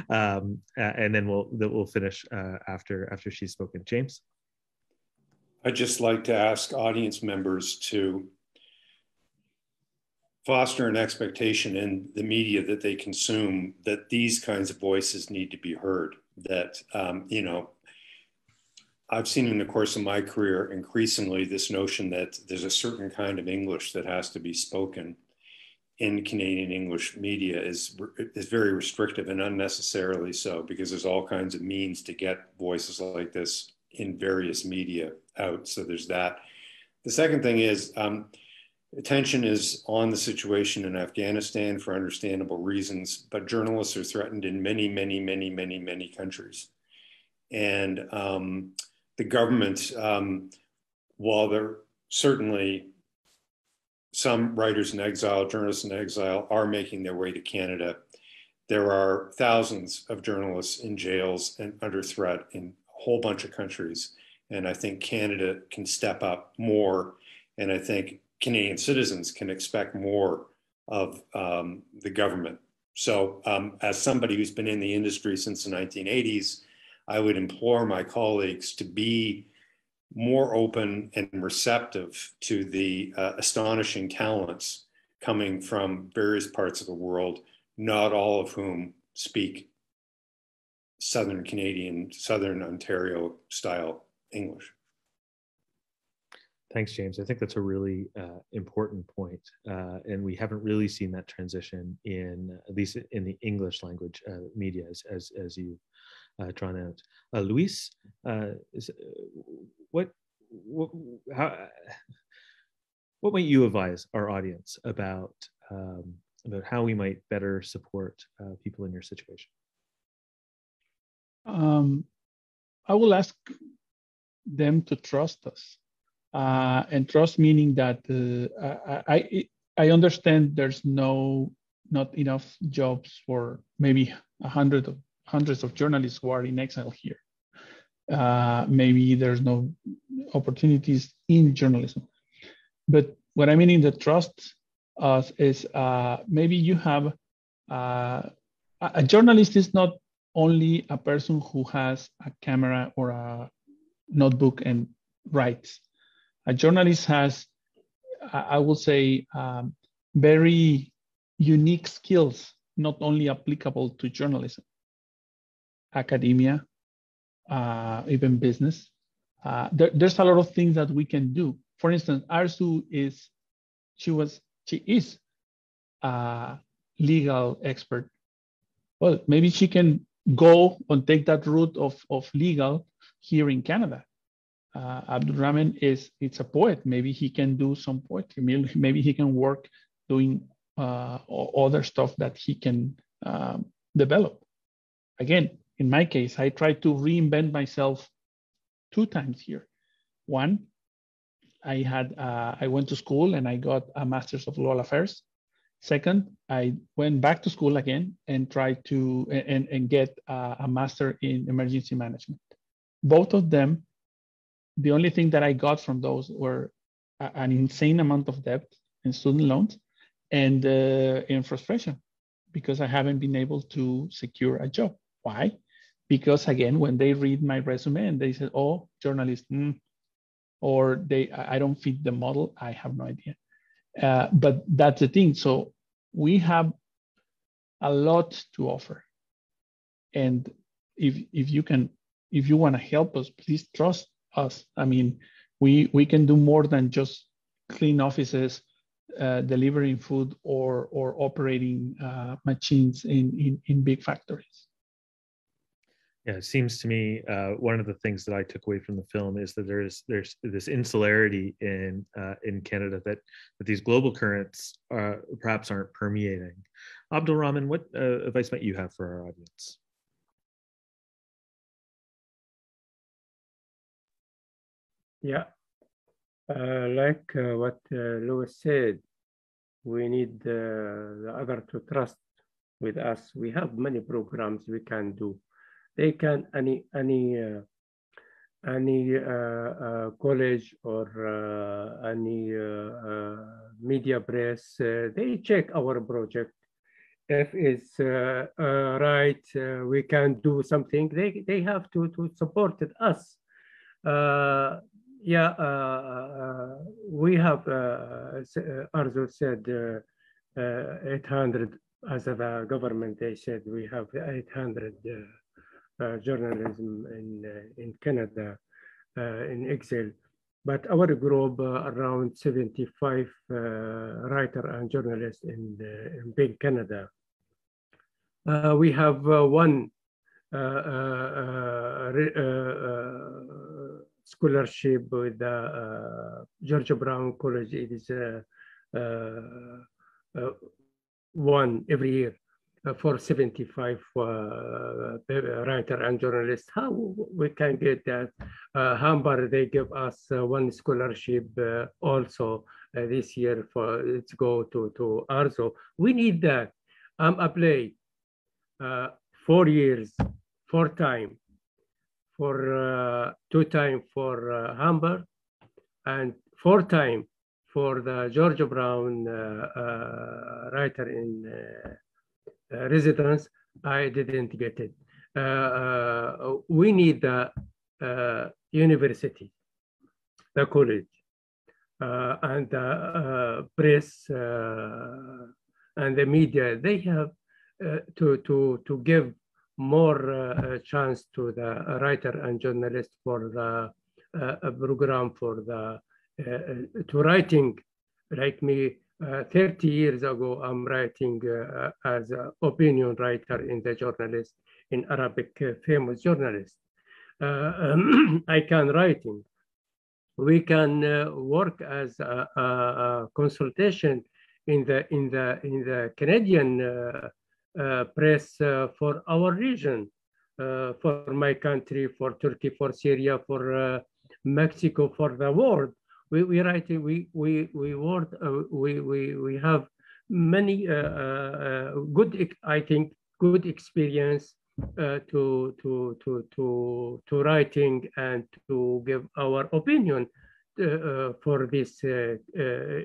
and then we'll finish after she's spoken. James? I'd just like to ask audience members to foster an expectation in the media that they consume that these kinds of voices need to be heard, that, you know, I've seen in the course of my career increasingly this notion that there's a certain kind of English that has to be spoken in Canadian English media is very restrictive, and unnecessarily so, because there's all kinds of means to get voices like this in various media out. So there's that. The second thing is attention is on the situation in Afghanistan for understandable reasons, but journalists are threatened in many, many, many, many, many countries. And the government, while there certainly some writers in exile, journalists in exile are making their way to Canada, there are thousands of journalists in jails and under threat in a whole bunch of countries. And I think Canada can step up more. And I think Canadian citizens can expect more of the government. So as somebody who's been in the industry since the 1980s, I would implore my colleagues to be more open and receptive to the astonishing talents coming from various parts of the world, not all of whom speak Southern Canadian, Southern Ontario style English. Thanks, James. I think that's a really important point. And we haven't really seen that transition in, at least in the English language media as you drawn out. Luis, what might you advise our audience about how we might better support people in your situation? I will ask them to trust us, and trust meaning that I understand there's not enough jobs for maybe hundreds of journalists who are in exile here. Maybe there's no opportunities in journalism. But what I mean in the trust us is maybe you have a journalist is not only a person who has a camera or a notebook and writes. A journalist has, I will say, very unique skills, not only applicable to journalism, academia, even business. There's a lot of things that we can do. For instance, Arzu is a legal expert. Well, maybe she can go and take that route of legal here in Canada. Abdulrahman it's a poet. Maybe he can do some poetry. Maybe he can work doing other stuff that he can develop. Again, in my case, I tried to reinvent myself 2 times here. One, I went to school and I got a Master's of Global Affairs. Second, I went back to school again and tried to and get a Master in Emergency Management. Both of them, the only thing that I got from those were an insane amount of debt in student loans and in frustration because I haven't been able to secure a job. Why? Because again, when they read my resume and they say, "Oh, journalist," or I don't fit the model, I have no idea. But that's the thing. So we have a lot to offer, and if you want to help us, please trust us. I mean, we can do more than just clean offices, delivering food, or operating machines in big factories. Yeah, it seems to me one of the things that I took away from the film is that there's this insularity in Canada that these global currents perhaps aren't permeating. Abdulrahman, what advice might you have for our audience? Yeah, like what Luis said, we need the other to trust with us. We have many programs we can do. They can any college or any media press. They check our project. If it's right, we can do something. They have to support us. We have, Arzu said, 800 as the government. They said we have 800 journalism in Canada in exile, but our group around 75 writer and journalists in big Canada. We have one scholarship with George Brown College. It is one every year for 75 writer and journalists. How we can get that? Hamburg, they give us one scholarship also this year for let's go to Arzu. We need that. Apply 4 years, 4 times, for 2 times for Hamburg and 4 times for the George Brown writer in residence. I didn't get it. We need the university, the college, and the press and the media. They have to give more chance to the writer and journalist for the program for the to writing. Like me, 30 years ago, I'm writing as an opinion writer in the journalist in Arabic, famous journalist. I can writing. We can work as a consultation in the Canadian press for our region, for my country, for Turkey, for Syria, for Mexico, for the world. We write. We have many good, I think, good experience to writing and to give our opinion for these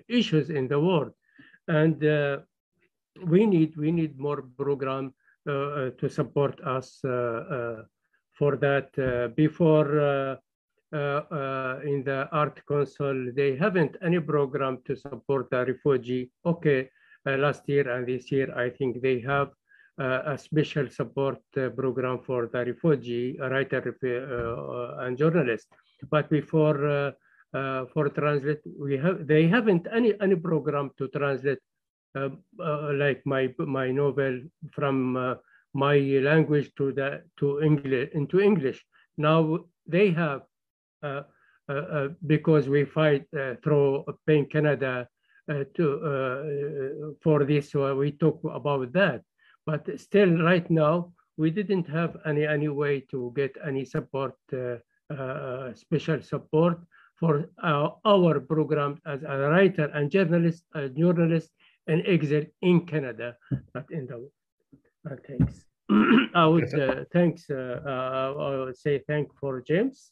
issues in the world, and we need more program to support us for that. Before in the Art Council, they haven't any program to support the refugee. Okay, last year and this year, I think they have a special support program for the refugee writer and journalist. But before for translate, they haven't any program to translate like my novel from my language to English into English. Now they have because we fight through PEN Canada for this. We talk about that, but still, right now we didn't have any way to get any support, special support for our program as a writer and journalist in exile in Canada, not in the. Thanks. I would I would say thank for James,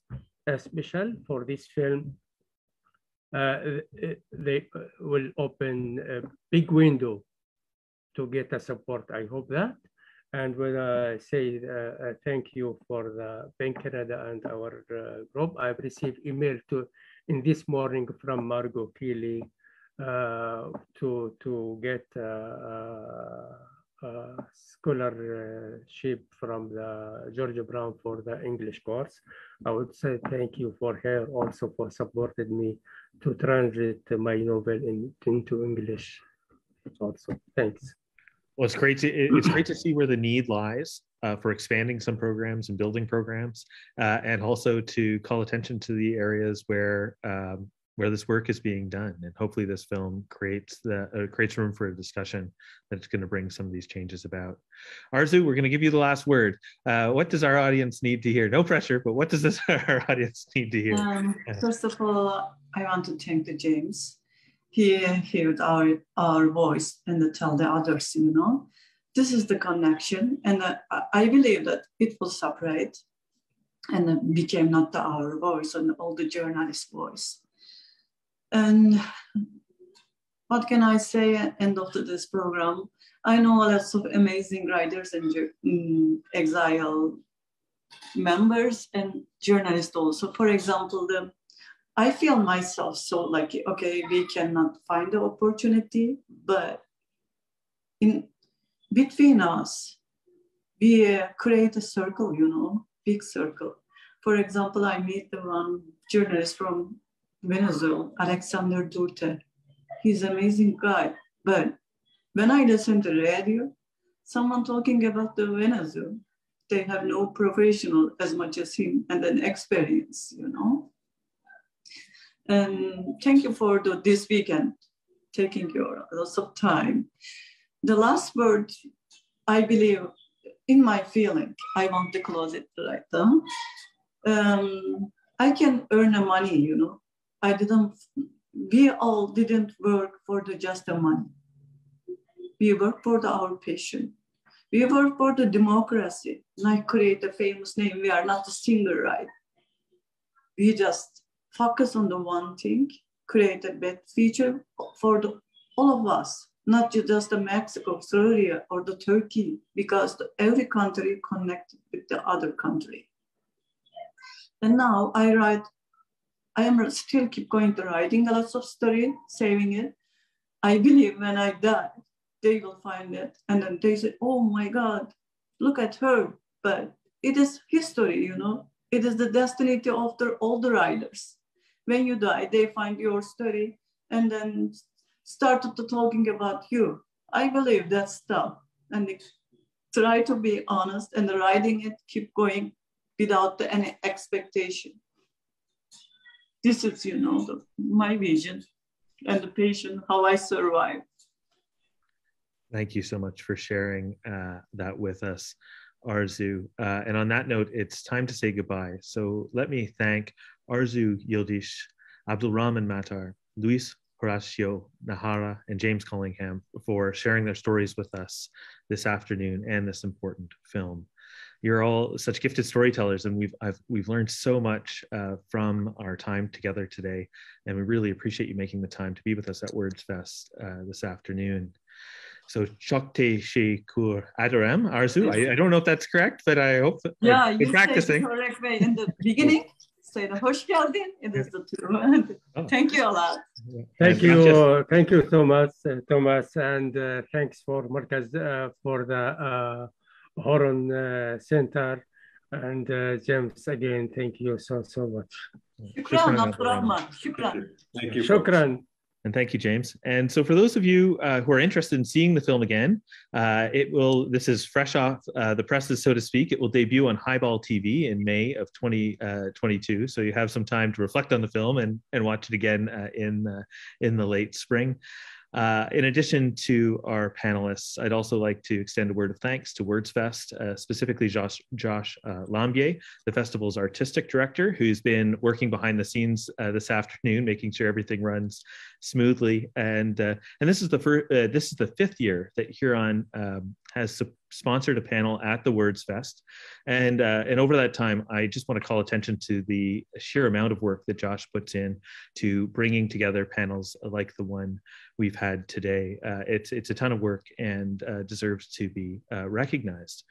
special for this film. They will open a big window to get a support. I hope that. And when I say thank you for the Bank Canada and our group, I've received email in this morning from Margot Keeley to get scholarship from the Georgia Brown for the English course. I would say thank you for her also for supported me to translate my novel into English also. Thanks. Well, it's great to see where the need lies for expanding some programs and building programs, and also to call attention to the areas where this work is being done. And hopefully this film creates room for a discussion that's going to bring some of these changes about. Arzu, we're going to give you the last word. What does our audience need to hear? No pressure, but what does our audience need to hear? First of all, I want to thank James. He heard our voice and tell the others, this is the connection. And I believe that it will separate and it became not our voice and all the journalists' voice. And what can I say at the end of this program? I know lots of amazing writers and exile members and journalists also. For example, I feel myself so lucky. Okay, we cannot find the opportunity, but in between us, we create a circle, big circle. For example, I meet the one journalist from Venezuela, Alexander Durte. He's an amazing guy. But when I listen to radio, someone talking about the Venezuela, they have no professional as much as him and an experience, And thank you for this weekend, taking your lots of time. The last word, I believe, in my feeling, I want to close it right now. I can earn the money, we all didn't work for just the money. We work for our passion. We work for the democracy. Like create a famous name, we are not a singer, right? We just focus on the one thing, create a better future for all of us, not just the Mexico, Syria, or the Turkey, because every country connected with the other country. And now I am still keep going to writing a lot of story, saving it. I believe when I die, they will find it. And then they say, oh my God, look at her. But it is history, It is the destiny of all the writers. When you die, they find your story and then started to talking about you. I believe that stuff. And they try to be honest and writing it, keep going without any expectation. This is, my vision and the patient, how I survive. Thank you so much for sharing that with us, Arzu. And on that note, it's time to say goodbye. So let me thank Arzu Yildiz, Abdulrahman Matar, Luis Horacio Nájera, and James Cullingham for sharing their stories with us this afternoon and this important film. You're all such gifted storytellers, and we've learned so much from our time together today, and we really appreciate you making the time to be with us at Words Fest this afternoon. So, Chokte She Kur Adoram, Arzu. I don't know if that's correct, but I hope you practicing. Say the correct way in the beginning. Say the hoş geldin. It is the true. Thank you a lot. Thank you. Thank you so much, Thomas, and thanks for Markaz for the Huron Center, and James again. Thank you so much. Shukran, Abdulrahman. Shukran. Thank you. Shukran. And thank you, James. And so for those of you who are interested in seeing the film again, this is fresh off the presses, so to speak. It will debut on Highball TV in May of 2022. So you have some time to reflect on the film and watch it again in the late spring. In addition to our panelists, I'd also like to extend a word of thanks to WordsFest, specifically Josh Lambier, the festival's artistic director, who's been working behind the scenes this afternoon, making sure everything runs smoothly. And this is the fifth year that Huron has sponsored a panel at the WordsFest. And over that time, I just want to call attention to the sheer amount of work that Josh puts in to bringing together panels like the one we've had today. It's a ton of work and deserves to be recognized.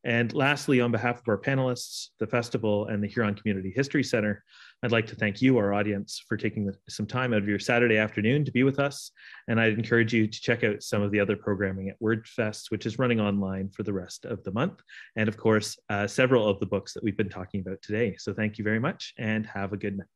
And lastly, on behalf of our panelists, the festival, and the Huron Community History Center, I'd like to thank you, our audience, for taking some time out of your Saturday afternoon to be with us. And I'd encourage you to check out some of the other programming at WordFest, which is running online for the rest of the month. And of course, several of the books that we've been talking about today. So thank you very much and have a good night.